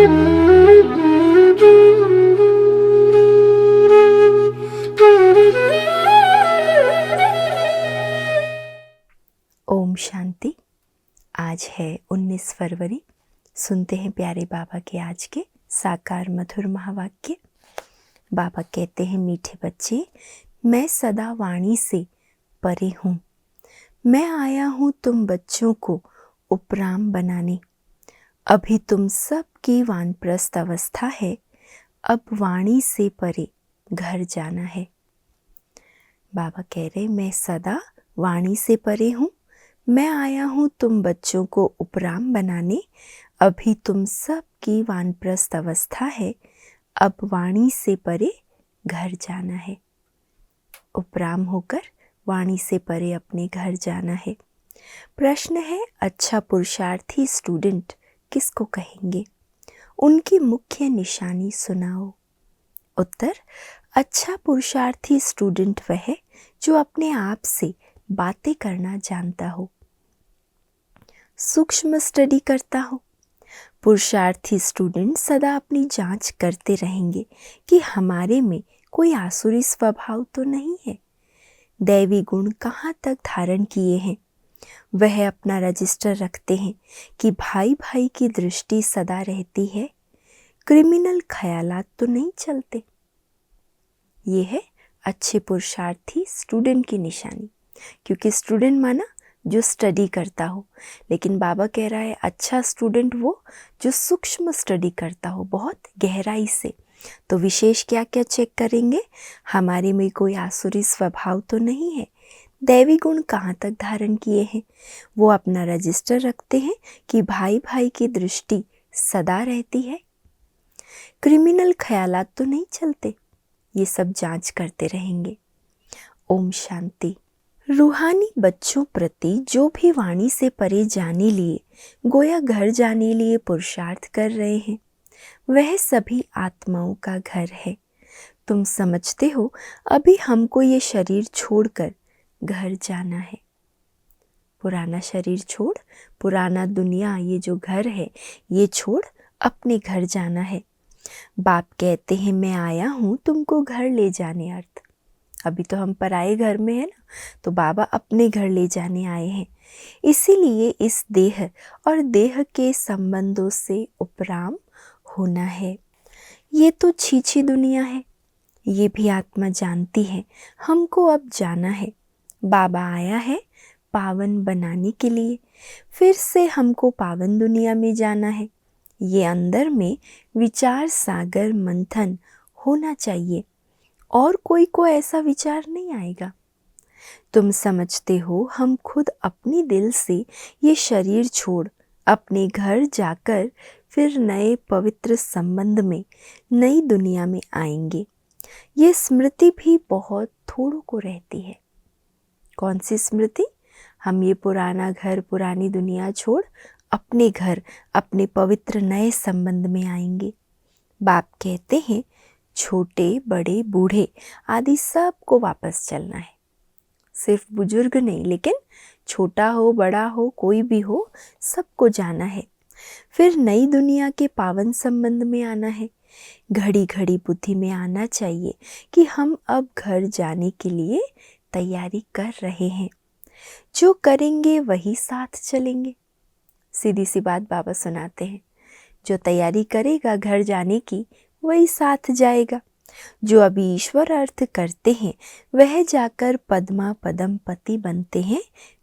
ओम शांति। आज है 19 फरवरी। सुनते हैं प्यारे बाबा के आज के साकार मधुर महावाक्य। बाबा कहते हैं, मीठे बच्चे, मैं सदा वाणी से परे हूँ। मैं आया हूँ तुम बच्चों को उपराम बनाने। अभी तुम सब की वानप्रस्थ अवस्था है, अब वाणी से परे घर जाना है। बाबा कह रहे, मैं सदा वाणी से परे हूँ। मैं आया हूँ तुम बच्चों को उपराम बनाने। अभी तुम सब की वानप्रस्थ अवस्था है, अब वाणी से परे घर जाना है। उपराम होकर वाणी से परे अपने घर जाना है। प्रश्न है, अच्छा पुरुषार्थी स्टूडेंट किसको कहेंगे? उनकी मुख्य निशानी सुनाओ। उत्तर, अच्छा पुरुषार्थी स्टूडेंट वह है जो अपने आप से बातें करना जानता हो, सूक्ष्म स्टडी करता हो। पुरुषार्थी स्टूडेंट सदा अपनी जांच करते रहेंगे कि हमारे में कोई आसुरी स्वभाव तो नहीं है, दैवी गुण कहाँ तक धारण किए हैं। वह अपना रजिस्टर रखते हैं कि भाई भाई की दृष्टि सदा रहती है, क्रिमिनल ख्यालात तो नहीं चलते। ये है अच्छे पुरुषार्थी स्टूडेंट की निशानी। क्योंकि स्टूडेंट माना जो स्टडी करता हो, लेकिन बाबा कह रहा है अच्छा स्टूडेंट वो जो सूक्ष्म स्टडी करता हो, बहुत गहराई से। तो विशेष क्या क्या चेक करेंगे? हमारे में कोई आसुरी स्वभाव तो नहीं है, दैवी गुण कहाँ तक धारण किए हैं। वो अपना रजिस्टर रखते हैं कि भाई भाई की दृष्टि सदा रहती है, क्रिमिनल ख्यालात तो नहीं चलते। ये सब जांच करते रहेंगे। ओम शांति। रूहानी बच्चों प्रति जो भी वाणी से परे जाने लिए, गोया घर जाने लिए पुरुषार्थ कर रहे हैं, वह सभी आत्माओं का घर है। तुम समझते हो अभी हमको ये शरीर छोड़कर घर जाना है। पुराना शरीर छोड़, पुराना दुनिया, ये जो घर है ये छोड़ अपने घर जाना है। बाप कहते हैं, मैं आया हूँ तुमको घर ले जाने। अर्थ, अभी तो हम पराए घर में है ना, तो बाबा अपने घर ले जाने आए हैं। इसीलिए इस देह और देह के संबंधों से उपराम होना है। ये तो छीछी दुनिया है, ये भी आत्मा जानती है हमको अब जाना है। बाबा आया है पावन बनाने के लिए, फिर से हमको पावन दुनिया में जाना है। ये अंदर में विचार सागर मंथन होना चाहिए, और कोई को ऐसा विचार नहीं आएगा। तुम समझते हो हम खुद अपनी दिल से ये शरीर छोड़ अपने घर जाकर फिर नए पवित्र संबंध में, नई दुनिया में आएंगे। ये स्मृति भी बहुत थोड़ों को रहती है। कौन सी स्मृति? हम ये पुराना घर, पुरानी दुनिया छोड़ अपने घर, अपने पवित्र नए संबंध में आएंगे। बाप कहते हैं, छोटे बड़े बूढ़े आदि सबको वापस चलना है। सिर्फ बुजुर्ग नहीं, लेकिन छोटा हो बड़ा हो कोई भी हो, सबको जाना है। फिर नई दुनिया के पावन संबंध में आना है। घड़ी घड़ी बुद्धि में आना चाहिए कि हम अब घर जाने के लिए तैयारी कर रहे हैं। जो करेंगे वही साथ चलेंगे। सीधी सी बात बाबा सुनाते हैं, जो तैयारी करेगा घर जाने की वही साथ जाएगा। जो अभी ईश्वर अर्थ करते हैं वह जाकर पद्मा पदम पति बनते हैं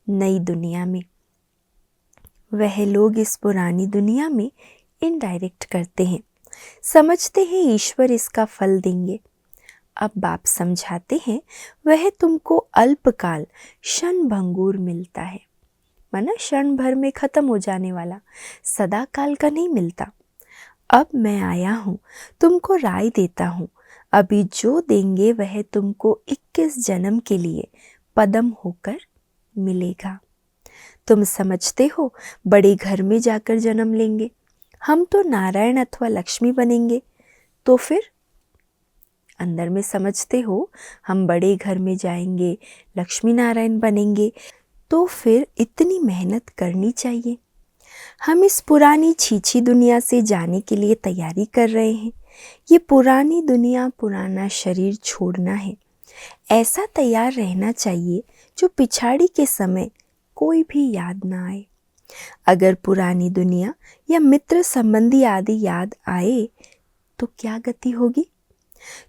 नई दुनिया में। वह लोग इस पुरानी दुनिया में इनडायरेक्ट करते हैं, समझते हैं ईश्वर इसका फल देंगे। अब बाप समझाते हैं, वह तुमको अल्पकाल क्षण भंगुर मिलता है, माना क्षण भर में खत्म हो जाने वाला, सदा काल का नहीं मिलता। अब मैं आया हूँ तुमको राय देता हूँ, अभी जो देंगे वह तुमको 21 जन्म के लिए पदम होकर मिलेगा। तुम समझते हो बड़े घर में जाकर जन्म लेंगे, हम तो नारायण अथवा लक्ष्मी बनेंगे। तो फिर अंदर में समझते हो हम बड़े घर में जाएंगे, लक्ष्मी नारायण बनेंगे, तो फिर इतनी मेहनत करनी चाहिए। हम इस पुरानी छीछी दुनिया से जाने के लिए तैयारी कर रहे हैं। ये पुरानी दुनिया, पुराना शरीर छोड़ना है। ऐसा तैयार रहना चाहिए जो पिछाड़ी के समय कोई भी याद ना आए। अगर पुरानी दुनिया या मित्र संबंधी आदि याद आए तो क्या गति होगी?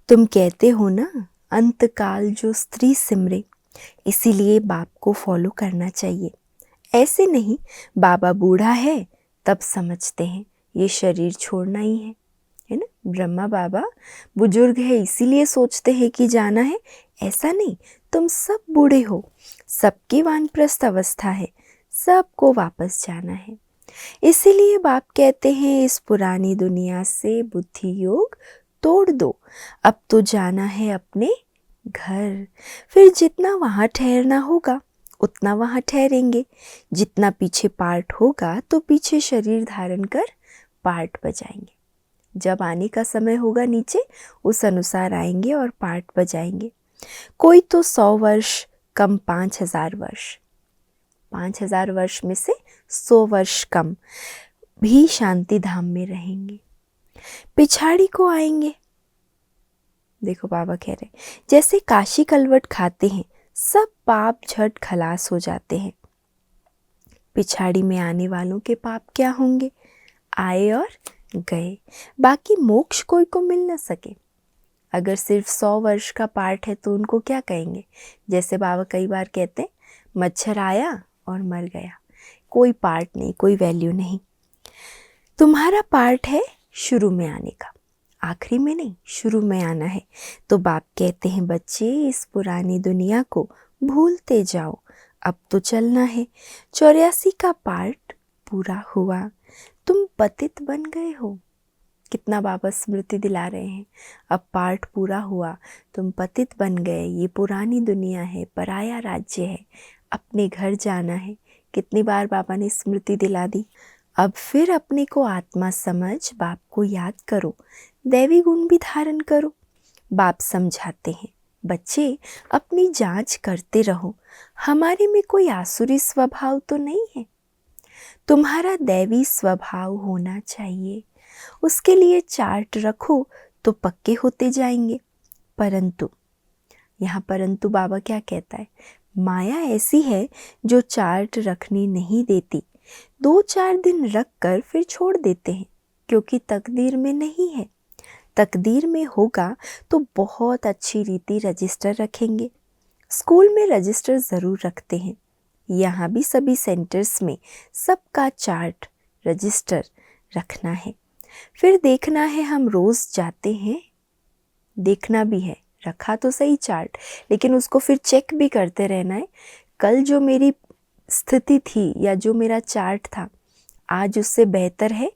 तुम कहते हो ना, अंतकाल जो स्त्री सिमरे, इसीलिए बाप को फॉलो करना चाहिए। ऐसे नहीं बाबा बूढ़ा है तब समझते हैं ये शरीर छोड़ना ही है ना। ब्रह्मा बाबा बुजुर्ग है इसीलिए सोचते हैं कि जाना है, ऐसा नहीं। तुम सब बूढ़े हो, सबकी वानप्रस्थ अवस्था है, सबको वापस जाना है। इसीलिए बाप कहते हैं इस पुरानी दुनिया से बुद्धि योग तोड़ दो, अब तो जाना है अपने घर। फिर जितना वहाँ ठहरना होगा उतना वहाँ ठहरेंगे, जितना पीछे पार्ट होगा तो पीछे शरीर धारण कर पार्ट बजाएंगे। जब आने का समय होगा नीचे, उस अनुसार आएंगे और पार्ट बजाएंगे। कोई तो 100 वर्ष, कम 5000 वर्ष, 5000 वर्ष में से 100 वर्ष कम भी शांति धाम में रहेंगे। पिछाड़ी को आएंगे। देखो बाबा कह रहे जैसे काशी कलवट खाते हैं सब पाप झट खलास हो जाते हैं। पिछाड़ी में आने वालों के पाप क्या होंगे? आए और गए, बाकी मोक्ष कोई को मिल न सके। अगर सिर्फ 100 वर्ष का पार्ट है तो उनको क्या कहेंगे? जैसे बाबा कई बार कहते हैं, मच्छर आया और मर गया, कोई पार्ट नहीं, कोई वैल्यू नहीं। तुम्हारा पार्ट है शुरू में आने का, आखिरी में नहीं, शुरू में आना है। तो बाप कहते हैं बच्चे इस पुरानी दुनिया को भूलते जाओ, अब तो चलना है। 84 का पार्ट पूरा हुआ, तुम पतित बन गए हो। कितना बाबा स्मृति दिला रहे हैं, अब पार्ट पूरा हुआ, तुम पतित बन गए। ये पुरानी दुनिया है, पराया राज्य है, अपने घर जाना है। कितनी बार बाबा ने स्मृति दिला दी। अब फिर अपने को आत्मा समझ बाप को याद करो, दैवी गुण भी धारण करो। बाप समझाते हैं बच्चे अपनी जांच करते रहो, हमारे में कोई आसुरी स्वभाव तो नहीं है। तुम्हारा दैवी स्वभाव होना चाहिए, उसके लिए चार्ट रखो तो पक्के होते जाएंगे। परंतु यहाँ परंतु बाबा क्या कहता है? माया ऐसी है जो चार्ट रखने नहीं देती। 2-4 दिन रख कर फिर छोड़ देते हैं, क्योंकि तकदीर में नहीं है। तकदीर में होगा तो बहुत अच्छी रीति रजिस्टर रखेंगे। स्कूल में रजिस्टर ज़रूर रखते हैं, यहाँ भी सभी सेंटर्स में सबका चार्ट रजिस्टर रखना है। फिर देखना है, हम रोज़ जाते हैं, देखना भी है, रखा तो सही चार्ट, लेकिन उसको फिर चेक भी करते रहना है। कल जो मेरी स्थिति थी या जो मेरा चार्ट था आज उससे बेहतर है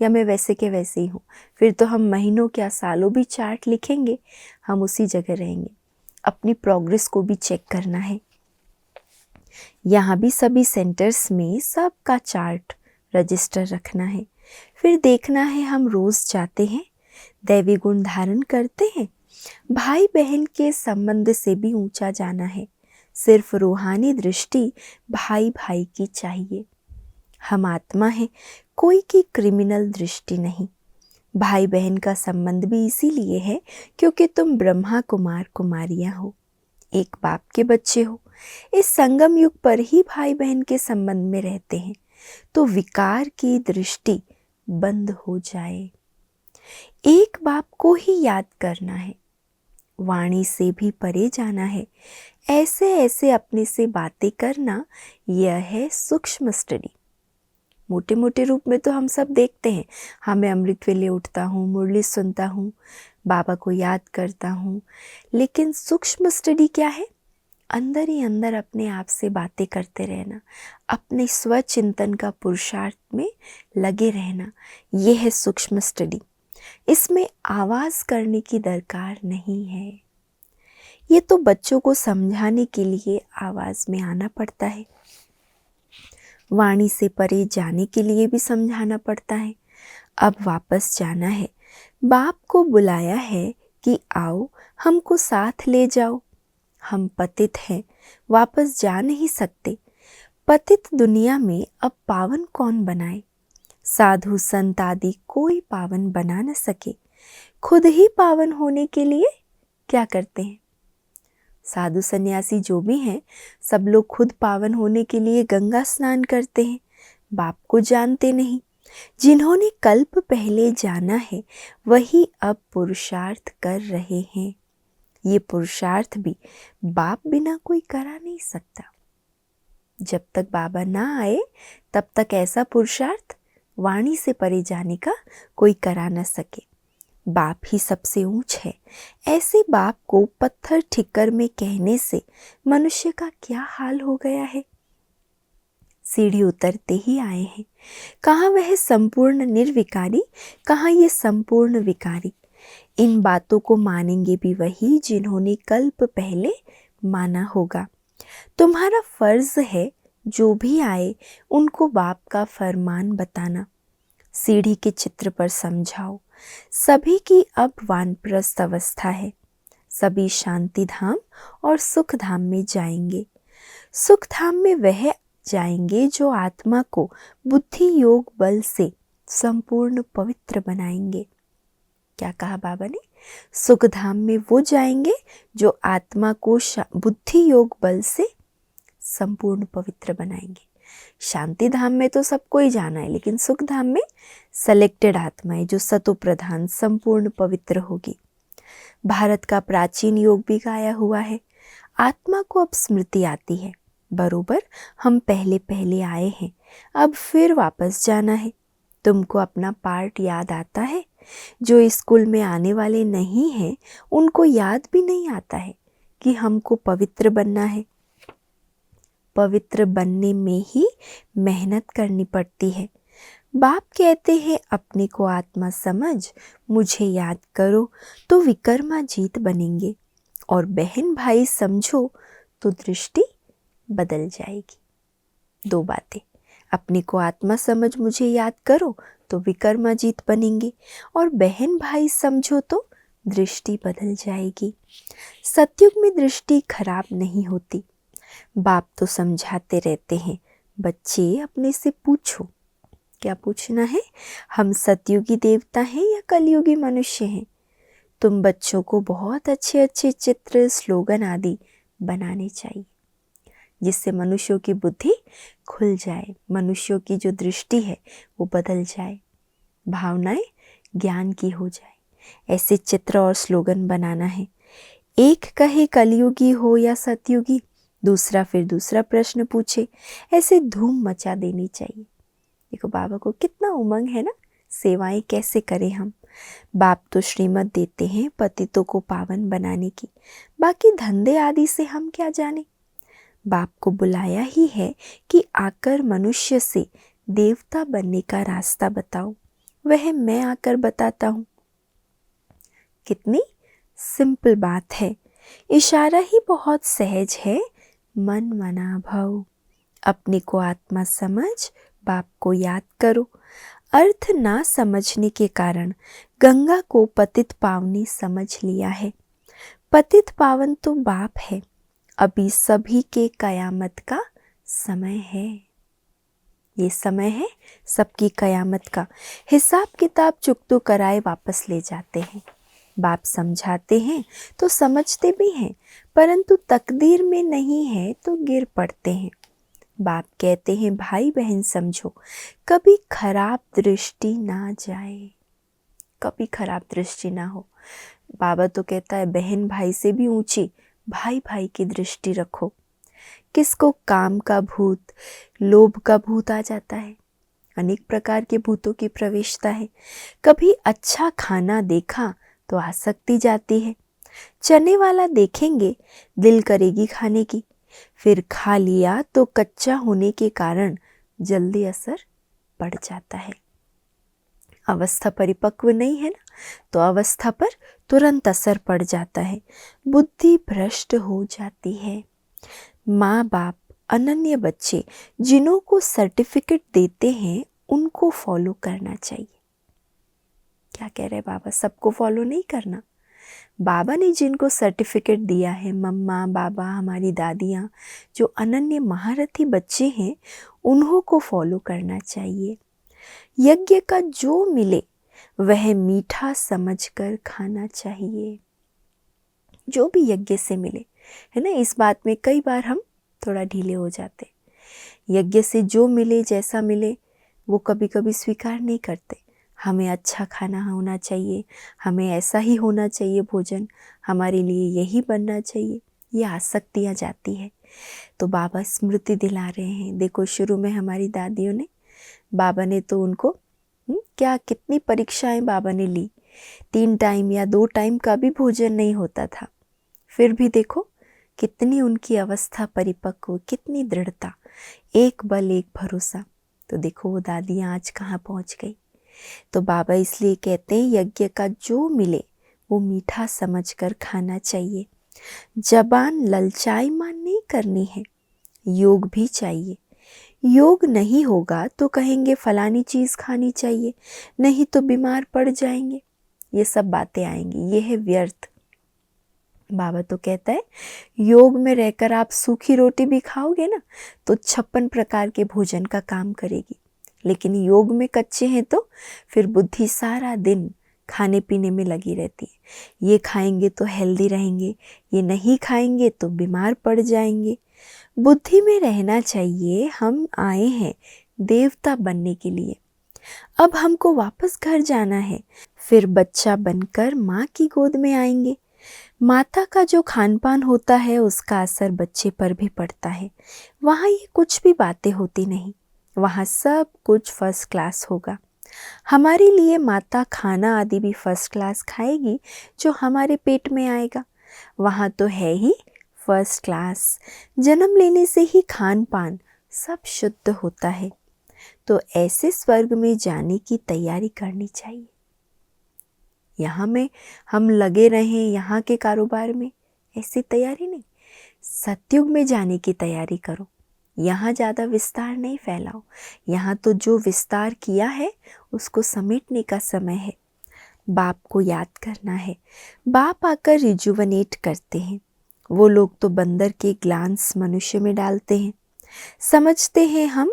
या मैं वैसे के वैसे ही हूँ। फिर तो हम महीनों क्या सालों भी चार्ट लिखेंगे, हम उसी जगह रहेंगे। अपनी प्रोग्रेस को भी चेक करना है। यहाँ भी सभी सेंटर्स में सबका चार्ट रजिस्टर रखना है। फिर देखना है, हम रोज़ जाते हैं, दैवी गुण धारण करते हैं, भाई बहन के संबंध से भी ऊंचा जाना है। सिर्फ रूहानी दृष्टि भाई भाई की चाहिए। हम आत्मा हैं, कोई की क्रिमिनल दृष्टि नहीं। भाई बहन का संबंध भी इसीलिए है क्योंकि तुम ब्रह्मा कुमार कुमारियाँ हो, एक बाप के बच्चे हो। इस संगम युग पर ही भाई बहन के संबंध में रहते हैं, तो विकार की दृष्टि बंद हो जाए। एक बाप को ही याद करना है, वाणी से भी परे जाना है। ऐसे ऐसे अपने से बातें करना, यह है सूक्ष्म स्टडी। मोटे मोटे रूप में तो हम सब देखते हैं, हाँ मैं अमृत वेले उठता हूँ, मुरली सुनता हूँ, बाबा को याद करता हूँ, लेकिन सूक्ष्म स्टडी क्या है? अंदर ही अंदर अपने आप से बातें करते रहना, अपने स्वचिंतन का पुरुषार्थ में लगे रहना, ये है सूक्ष्म स्टडी। इसमें आवाज़ करने की दरकार नहीं है। ये तो बच्चों को समझाने के लिए आवाज़ में आना पड़ता है, वाणी से परे जाने के लिए भी समझाना पड़ता है। अब वापस जाना है, बाप को बुलाया है कि आओ हमको साथ ले जाओ। हम पतित हैं, वापस जा नहीं सकते। पतित दुनिया में अब पावन कौन बनाए? साधु संत आदि कोई पावन बना न सके, खुद ही पावन होने के लिए क्या करते हैं? साधु सन्यासी जो भी हैं, सब लोग खुद पावन होने के लिए गंगा स्नान करते हैं, बाप को जानते नहीं। जिन्होंने कल्प पहले जाना है वही अब पुरुषार्थ कर रहे हैं। ये पुरुषार्थ भी बाप बिना कोई करा नहीं सकता। जब तक बाबा ना आए तब तक ऐसा पुरुषार्थ वाणी से परे जाने का कोई करा न सके। बाप ही सबसे ऊंच है। ऐसे बाप को पत्थर ठिक्कर में कहने से मनुष्य का क्या हाल हो गया है। सीढ़ी उतरते ही आए हैं। कहाँ वह संपूर्ण निर्विकारी, कहाँ ये संपूर्ण विकारी। इन बातों को मानेंगे भी वही जिन्होंने कल्प पहले माना होगा। तुम्हारा फर्ज है जो भी आए उनको बाप का फरमान बताना। सीढ़ी के चित्र पर समझाओ। सभी की अब वानप्रस्थ अवस्था है। सभी शांति धाम और सुख धाम में जाएंगे। सुख धाम में वह जाएंगे जो आत्मा को बुद्धि योग बल से संपूर्ण पवित्र बनाएंगे। क्या कहा बाबा ने? सुख धाम में वो जाएंगे जो आत्मा को बुद्धि योग बल से संपूर्ण पवित्र बनाएंगे। शांति धाम में तो सबको ही जाना है, लेकिन सुख धाम में सेलेक्टेड आत्माएं जो सतो प्रधान संपूर्ण पवित्र होगी। भारत का प्राचीन योग भी गाया हुआ है। आत्मा को अब स्मृति आती है, बरोबर हम पहले पहले आए हैं, अब फिर वापस जाना है। तुमको अपना पार्ट याद आता है? जो स्कूल में आने वाले नहीं हैं उनको याद भी नहीं आता है कि हमको पवित्र बनना है। पवित्र बनने में ही मेहनत करनी पड़ती है। बाप कहते हैं अपने को आत्मा समझ, मुझे याद करो तो विकर्मा जीत बनेंगे, और बहन भाई समझो तो दृष्टि बदल जाएगी। दो बातें, अपने को आत्मा समझ मुझे याद करो तो विकर्मा जीत बनेंगे, और बहन भाई समझो तो दृष्टि बदल जाएगी। सतयुग में दृष्टि खराब नहीं होती। बाप तो समझाते रहते हैं, बच्चे अपने से पूछो। क्या पूछना है? हम सतयुगी देवता हैं या कलयुगी मनुष्य हैं? तुम बच्चों को बहुत अच्छे अच्छे चित्र, स्लोगन आदि बनाने चाहिए, जिससे मनुष्यों की बुद्धि खुल जाए, मनुष्यों की जो दृष्टि है वो बदल जाए, भावनाएं ज्ञान की हो जाए। ऐसे चित्र और स्लोगन बनाना है। एक कहे कलयुगी हो या सतयुगी, दूसरा फिर दूसरा प्रश्न पूछे, ऐसे धूम मचा देनी चाहिए। देखो बाबा को कितना उमंग है ना, सेवाएं कैसे करें हम। बाप तो श्रीमत देते हैं पतितों को पावन बनाने की, बाकी धंधे आदि से हम क्या जाने। बाप को बुलाया ही है कि आकर मनुष्य से देवता बनने का रास्ता बताओ, वह मैं आकर बताता हूँ। कितनी सिंपल बात है, इशारा ही बहुत सहज है। मन मना भव, अपने को आत्मा समझ, बाप को याद करो। अर्थ ना समझने के कारण गंगा को पतित पावनी समझ लिया है। पतित पावन तो बाप है। अभी सभी के कयामत का समय है। ये समय है सबकी कयामत का। हिसाब किताब चुकतो कराए वापस ले जाते हैं। बाप समझाते हैं तो समझते भी हैं, परंतु तकदीर में नहीं है तो गिर पड़ते हैं। बाप कहते हैं भाई बहन समझो, कभी खराब दृष्टि ना जाए, कभी खराब दृष्टि ना हो। बाबा तो कहता है बहन भाई से भी ऊंची, भाई भाई की दृष्टि रखो। किसको काम का भूत, लोभ का भूत आ जाता है, अनेक प्रकार के भूतों की प्रवेशता है। कभी अच्छा खाना देखा तो आसक्ति जाती है। चने वाला देखेंगे दिल करेगी खाने की, फिर खा लिया तो कच्चा होने के कारण जल्दी असर पड़ जाता है। अवस्था परिपक्व नहीं है ना, तो अवस्था पर तुरंत असर पड़ जाता है, बुद्धि भ्रष्ट हो जाती है। माँ बाप अनन्य बच्चे जिन्हों को सर्टिफिकेट देते हैं उनको फॉलो करना चाहिए। क्या कह रहे बाबा? सबको फॉलो नहीं करना। बाबा ने जिनको सर्टिफिकेट दिया है, मम्मा बाबा हमारी दादियाँ, जो अनन्य महारथी बच्चे हैं उन्हों को फॉलो करना चाहिए। यज्ञ का जो मिले वह मीठा समझकर खाना चाहिए। जो भी यज्ञ से मिले, है ना, इस बात में कई बार हम थोड़ा ढीले हो जाते। यज्ञ से जो मिले, जैसा मिले, वो कभी कभी स्वीकार नहीं करते। हमें अच्छा खाना होना चाहिए, हमें ऐसा ही होना चाहिए भोजन, हमारे लिए यही बनना चाहिए, ये आसक्तियाँ जाती है। तो बाबा स्मृति दिला रहे हैं, देखो शुरू में हमारी दादियों ने, बाबा ने तो उनको क्या कितनी परीक्षाएं बाबा ने ली, 3 टाइम या 2 टाइम का भी भोजन नहीं होता था, फिर भी देखो कितनी उनकी अवस्था परिपक्व, कितनी दृढ़ता, एक बल एक भरोसा। तो देखो वो दादियाँ आज कहाँ पहुँच गई। तो बाबा इसलिए कहते हैं यज्ञ का जो मिले वो मीठा समझकर खाना चाहिए। जबान ललचाई मान नहीं करनी है, योग भी चाहिए। योग नहीं होगा तो कहेंगे फलानी चीज़ खानी चाहिए, नहीं तो बीमार पड़ जाएंगे, ये सब बातें आएंगी, ये है व्यर्थ। बाबा तो कहता है योग में रहकर आप सूखी रोटी भी खाओगे ना तो 56 प्रकार के भोजन का काम करेगी, लेकिन योग में कच्चे हैं तो फिर बुद्धि सारा दिन खाने पीने में लगी रहती है। ये खाएंगे तो हेल्दी रहेंगे, ये नहीं खाएंगे तो बीमार पड़ जाएंगे। बुद्धि में रहना चाहिए हम आए हैं देवता बनने के लिए, अब हमको वापस घर जाना है, फिर बच्चा बनकर माँ की गोद में आएंगे। माता का जो खान पान होता है उसका असर बच्चे पर भी पड़ता है। वहाँ ये कुछ भी बातें होती नहीं, वहाँ सब कुछ फर्स्ट क्लास होगा। हमारे लिए माता खाना आदि भी फर्स्ट क्लास खाएगी जो हमारे पेट में आएगा, वहाँ तो है ही फर्स्ट क्लास। जन्म लेने से ही खान पान सब शुद्ध होता है, तो ऐसे स्वर्ग में जाने की तैयारी करनी चाहिए। यहाँ में हम लगे रहें यहाँ के कारोबार में, ऐसी तैयारी नहीं। सतयुग में जाने की तैयारी करो, यहाँ ज़्यादा विस्तार नहीं फैलाओ, यहाँ तो जो विस्तार किया है उसको समेटने का समय है। बाप को याद करना है, बाप आकर रिजुवनेट करते हैं। वो लोग तो बंदर के ग्लांस मनुष्य में डालते हैं, समझते हैं हम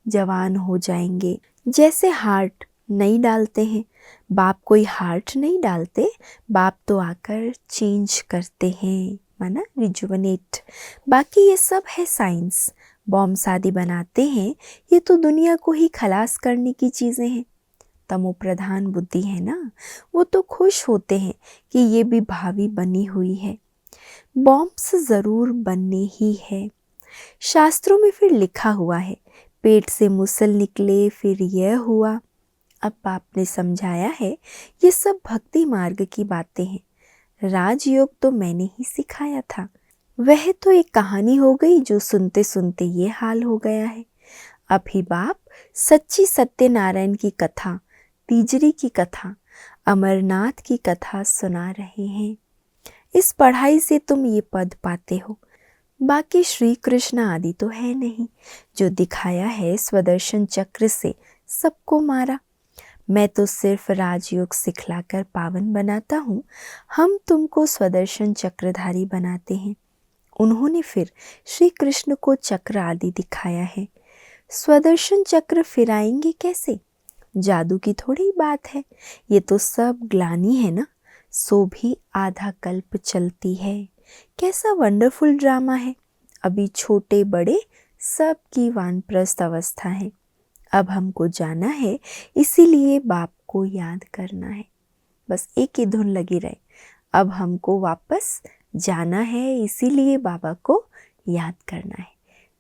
जवान हो जाएंगे, जैसे हार्ट नहीं डालते हैं। बाप कोई हार्ट नहीं डालते, बाप तो आकर चेंज करते हैं, माना रिजुवनेट। बाकी ये सब है साइंस, बॉम्ब आदि बनाते हैं, ये तो दुनिया को ही खलास करने की चीज़ें हैं। तमो प्रधान बुद्धि है ना, वो तो खुश होते हैं कि ये भी भावी बनी हुई है। बॉम्ब्स ज़रूर बनने ही है। शास्त्रों में फिर लिखा हुआ है, पेट से मुसल निकले फिर यह हुआ। अब आपने समझाया है ये सब भक्ति मार्ग की बातें हैं, राजयोग तो मैंने ही सिखाया था। वह तो एक कहानी हो गई जो सुनते सुनते ये हाल हो गया है। अभी बाप सच्ची सत्यनारायण की कथा, तीजरी की कथा, अमरनाथ की कथा सुना रहे हैं। इस पढ़ाई से तुम ये पद पाते हो। बाकी श्री कृष्ण आदि तो है नहीं, जो दिखाया है स्वदर्शन चक्र से सबको मारा। मैं तो सिर्फ राजयोग सिखलाकर पावन बनाता हूँ, हम तुमको स्वदर्शन चक्रधारी बनाते हैं। उन्होंने फिर श्री कृष्ण को चक्र आदि दिखाया है। स्वदर्शन चक्र फिराएंगे कैसे? जादू की थोड़ी बात है, ये तो सब ग्लानी है ना, सो भी आधा कल्प चलती है। कैसा वंडरफुल ड्रामा है। अभी छोटे बड़े सबकी वानप्रस्थ अवस्था है। अब हमको जाना है, इसीलिए बाप को याद करना है। बस एक ही धुन लगी रहे, अब हमको वापस जाना है, इसीलिए बाबा को याद करना है।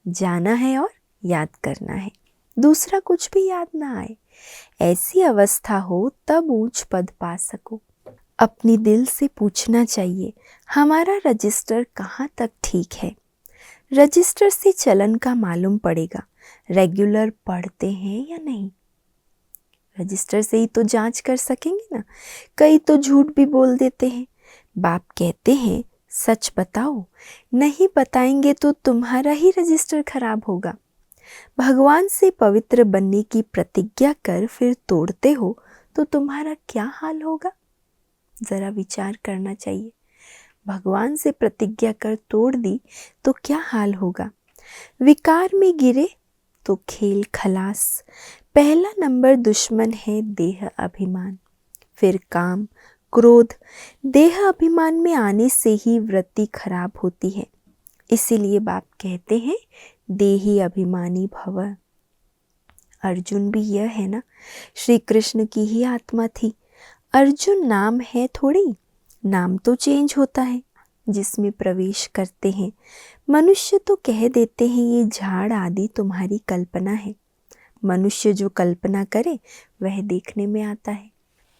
जाना है और याद करना है, दूसरा कुछ भी याद ना आए। ऐसी अवस्था हो तब ऊंच पद पा सको। अपनी दिल से पूछना चाहिए हमारा रजिस्टर कहाँ तक ठीक है। रजिस्टर से चलन का मालूम पड़ेगा, रेगुलर पढ़ते हैं या नहीं। रजिस्टर से ही तो जांच कर सकेंगे ना। कई तो झूठ भी बोल देते हैं। बाप कहते हैं सच बताओ, नहीं बताएंगे तो तुम्हारा ही रजिस्टर खराब होगा। भगवान से पवित्र बनने की प्रतिज्ञा कर फिर तोड़ते हो तो तुम्हारा क्या हाल होगा, जरा विचार करना चाहिए। भगवान से प्रतिज्ञा कर तोड़ दी तो क्या हाल होगा। विकार में गिरे तो खेल खलास, पहला नंबर दुश्मन है देह अभिमान, फिर काम, क्रोध। देह अभिमान में आने से ही वृत्ति खराब होती है। इसीलिए बाप कहते हैं देही अभिमानी भव। अर्जुन भी यह है ना, श्री कृष्ण की ही आत्मा थी। अर्जुन नाम है थोड़ी, नाम तो चेंज होता है जिसमें प्रवेश करते हैं। मनुष्य तो कह देते हैं ये झाड़ आदि तुम्हारी कल्पना है। मनुष्य जो कल्पना करे वह देखने में आता है।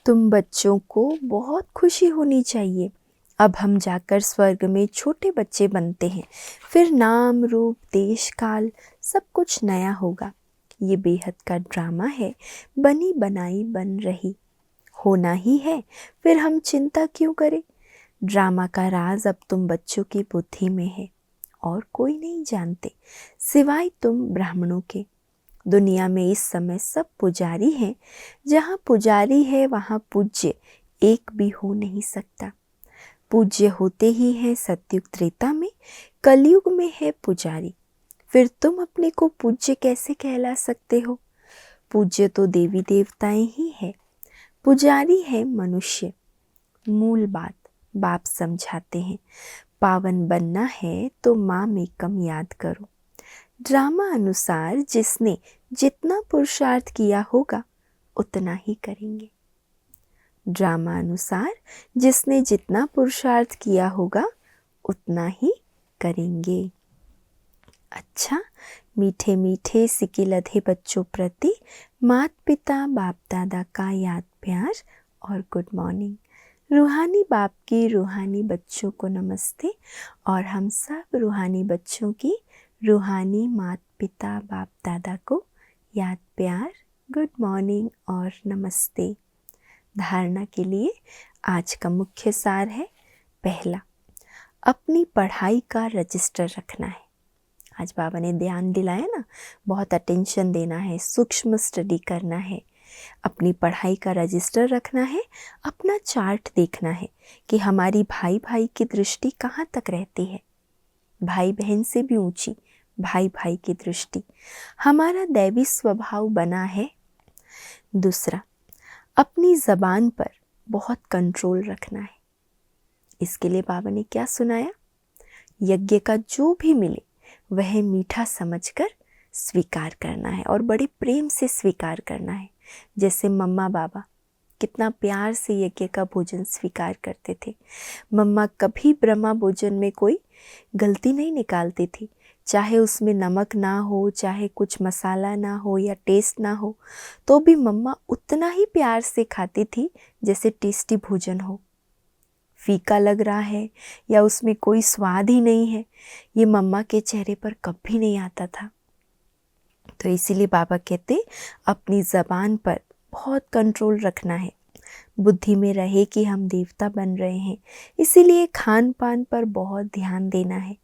तुम बच्चों को बहुत खुशी होनी चाहिए। अब हम जाकर स्वर्ग में छोटे बच्चे बनते हैं, फिर नाम रूप देश काल सब कुछ नया होगा। ये बेहद का ड्रामा है, बनी बनाई बन रही, होना ही है, फिर हम चिंता क्यों करें। ड्रामा का राज अब तुम बच्चों की बुद्धि में है और कोई नहीं जानते सिवाय तुम ब्राह्मणों के। दुनिया में इस समय सब पुजारी हैं। जहाँ पुजारी है वहाँ पूज्य एक भी हो नहीं सकता। पूज्य होते ही हैं सतयुग त्रेता में, कलयुग में है पुजारी। फिर तुम अपने को पूज्य कैसे कहला सकते हो। पूज्य तो देवी देवताएं ही है, पुजारी है मनुष्य। मूल बात बाप समझाते हैं, पावन बनना है तो माँ में कम याद करो। ड्रामा अनुसार जिसने जितना पुरुषार्थ किया होगा उतना ही करेंगे। ड्रामा अनुसार जिसने जितना पुरुषार्थ किया होगा उतना ही करेंगे। अच्छा, मीठे मीठे सिकिलधे बच्चों प्रति माता पिता बाप दादा का याद प्यार और गुड मॉर्निंग। रूहानी बाप की रूहानी बच्चों को नमस्ते और हम सब रूहानी बच्चों की रूहानी माता पिता बाप दादा को याद प्यार, गुड मॉर्निंग और नमस्ते। धारणा के लिए आज का मुख्य सार है, पहला, अपनी पढ़ाई का रजिस्टर रखना है। आज बाबा ने ध्यान दिलाया ना, बहुत अटेंशन देना है, सूक्ष्म स्टडी करना है, अपनी पढ़ाई का रजिस्टर रखना है, अपना चार्ट देखना है कि हमारी भाई भाई की दृष्टि कहाँ तक रहती है। भाई बहन से भी ऊंची भाई भाई की दृष्टि, हमारा दैवी स्वभाव बना है। दूसरा, अपनी ज़बान पर बहुत कंट्रोल रखना है। इसके लिए बाबा ने क्या सुनाया, यज्ञ का जो भी मिले वह मीठा समझकर स्वीकार करना है और बड़े प्रेम से स्वीकार करना है। जैसे मम्मा बाबा कितना प्यार से यज्ञ का भोजन स्वीकार करते थे। मम्मा कभी ब्रह्मा भोजन में कोई गलती नहीं निकालती थी, चाहे उसमें नमक ना हो, चाहे कुछ मसाला ना हो या टेस्ट ना हो, तो भी मम्मा उतना ही प्यार से खाती थी जैसे टेस्टी भोजन हो। फीका लग रहा है या उसमें कोई स्वाद ही नहीं है, ये मम्मा के चेहरे पर कभी नहीं आता था। तो इसीलिए बाबा कहते अपनी ज़बान पर बहुत कंट्रोल रखना है। बुद्धि में रहे कि हम देवता बन रहे हैं, इसीलिए खान पान पर बहुत ध्यान देना है।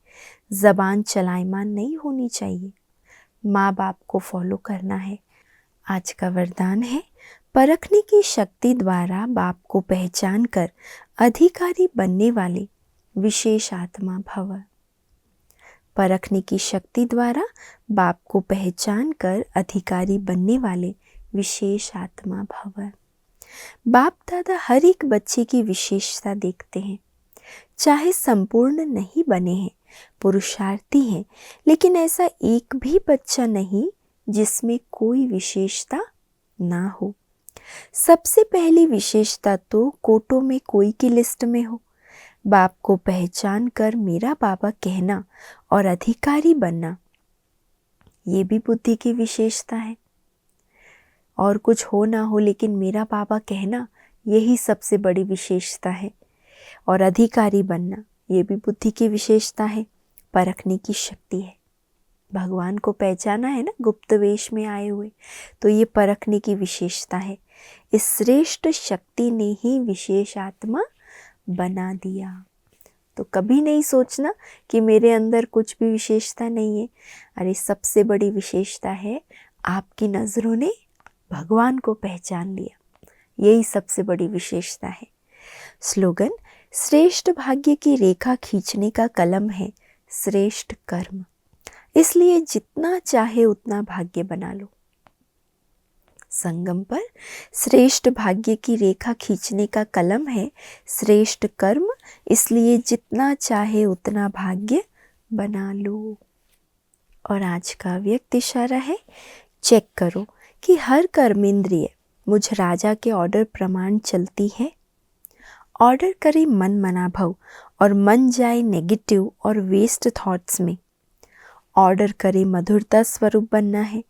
ज़बान चलायमान नहीं होनी चाहिए, माँ बाप को फॉलो करना है। आज का वरदान है, परखने की शक्ति द्वारा बाप को पहचान कर अधिकारी बनने वाले विशेष आत्मा भव। परखने की शक्ति द्वारा बाप को पहचान कर अधिकारी बनने वाले विशेष आत्मा भव। बाप दादा हर एक बच्चे की विशेषता देखते हैं, चाहे संपूर्ण नहीं बने हैं, पुरुषार्थी हैं, लेकिन ऐसा एक भी बच्चा नहीं जिसमें कोई विशेषता ना हो। सबसे पहली विशेषता तो कोटों में कोई की लिस्ट में हो। बाप को पहचान कर मेरा बाबा कहना और अधिकारी बनना, ये भी बुद्धि की विशेषता है। और कुछ हो ना हो लेकिन मेरा बाबा कहना, यही सबसे बड़ी विशेषता है। और अधिकारी बनना, ये भी बुद्धि की विशेषता है, परखने की शक्ति है। भगवान को पहचाना है ना गुप्त वेश में आए हुए, तो ये परखने की विशेषता है। इस श्रेष्ठ शक्ति ने ही विशेष आत्मा बना दिया। तो कभी नहीं सोचना कि मेरे अंदर कुछ भी विशेषता नहीं है। अरे सबसे बड़ी विशेषता है, आपकी नज़रों ने भगवान को पहचान लिया, यही सबसे बड़ी विशेषता है। स्लोगन, श्रेष्ठ भाग्य की रेखा खींचने का कलम है श्रेष्ठ कर्म, इसलिए जितना चाहे उतना भाग्य बना लो। संगम पर श्रेष्ठ भाग्य की रेखा खींचने का कलम है श्रेष्ठ कर्म, इसलिए जितना चाहे उतना भाग्य बना लो। और आज का व्यक्त इशारा है, चेक करो कि हर कर्मेंद्रिय मुझ राजा के ऑर्डर प्रमाण चलती है। ऑर्डर करे मन मना भव और मन जाए नेगेटिव और वेस्ट थॉट्स में। ऑर्डर करे मधुरता स्वरूप बनना है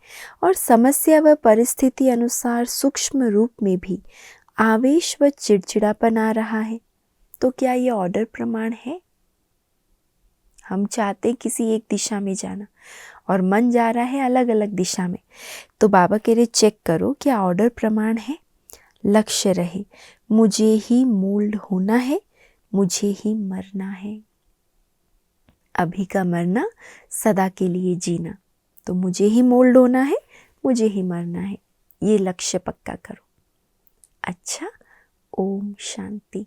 और समस्या व परिस्थिति अनुसार सूक्ष्म रूप में भी आवेश व चिड़चिड़ापन आ रहा है, तो क्या ये ऑर्डर प्रमाण है? हम चाहते किसी एक दिशा में जाना और मन जा रहा है अलग अलग दिशा में, तो बाबा कह रहे चेक करो क्या ऑर्डर प्रमाण है। लक्ष्य रहे मुझे ही मोल्ड होना है, मुझे ही मरना है। अभी का मरना, सदा के लिए जीना, तो मुझे ही मोल्ड होना है, मुझे ही मरना है। ये लक्ष्य पक्का करो। अच्छा, ओम शांति।